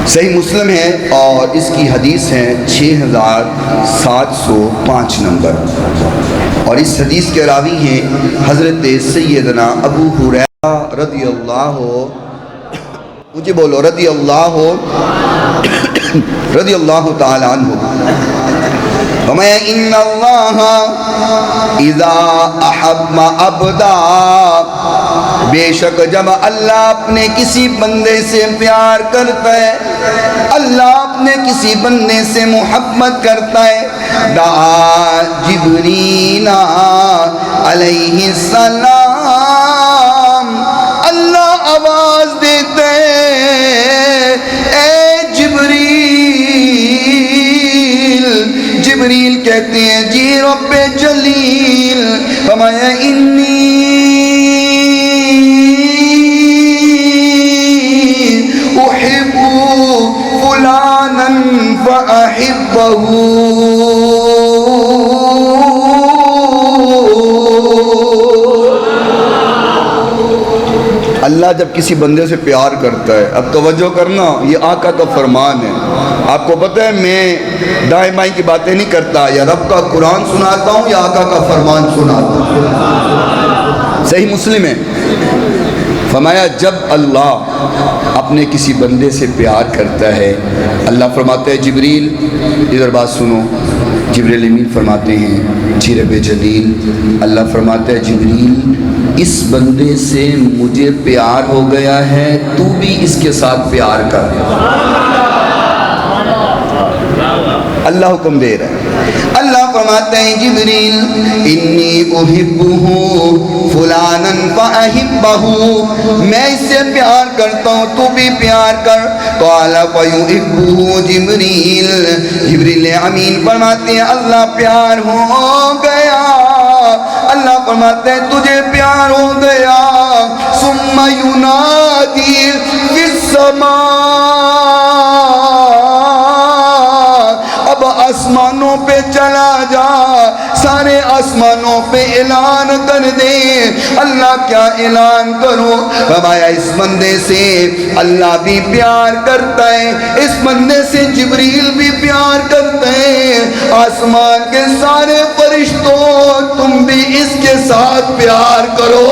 صحیح مسلم ہے اور اس کی حدیث ہے 6705 نمبر، اور اس حدیث کے راوی ہیں حضرت سیدنا ابو ہریرہ رضی اللہ مجھے بولو رضی اللہ تعالی عنہ۔ فرمایا ان اللہ اذا احب عبدا، بے شک جب اللہ اپنے کسی بندے سے پیار کرتا ہے، اللہ اپنے کسی بندے سے محبت کرتا ہے، دعا جبریل علیہ السلام، اللہ آواز دیتے اے جبریل، جبریل کہتے ہیں جی رب جلیل، فرمایا انی احب فلانا فاحبہ۔ اللہ جب کسی بندے سے پیار کرتا ہے، اب توجہ کرنا، یہ آقا کا فرمان ہے۔ آپ کو پتہ ہے میں دائیں بائیں کی باتیں نہیں کرتا، یا رب کا قرآن سناتا ہوں یا آقا کا فرمان سناتا ہوں۔ صحیح مسلم ہے۔ فرمایا جب اللہ اپنے کسی بندے سے پیار کرتا ہے، اللہ فرماتا ہے جبریل ادھر بات سنو، جبریل امین فرماتے ہیں جی رب جلیل، اللہ فرماتا ہے جبریل اس بندے سے مجھے پیار ہو گیا ہے، تو بھی اس کے ساتھ پیار کر۔ اللہ حکم دے رہا ہے، اللہ فرماتے ہیں جبریل انی احبہ فلانا فاحبہ، میں اس سے پیار کرتا ہوں تو بھی پیار کر۔ قال فیحبہ جبریل، جبریل امین فرماتے ہیں اللہ پیار ہو گیا، اللہ فرماتے ہیں تجھے پیار ہو گیا، ثم ینادی فی السماء، اب آسمانوں پہ چلا جا، سارے آسمانوں پہ اعلان کر دے۔ اللہ کیا اعلان کرو؟ فرمایا اس بندے سے اللہ بھی پیار کرتا ہے، اس بندے سے جبریل بھی پیار کرتا ہے، آسمان کے سارے فرشتوں تم بھی اس کے ساتھ پیار کرو۔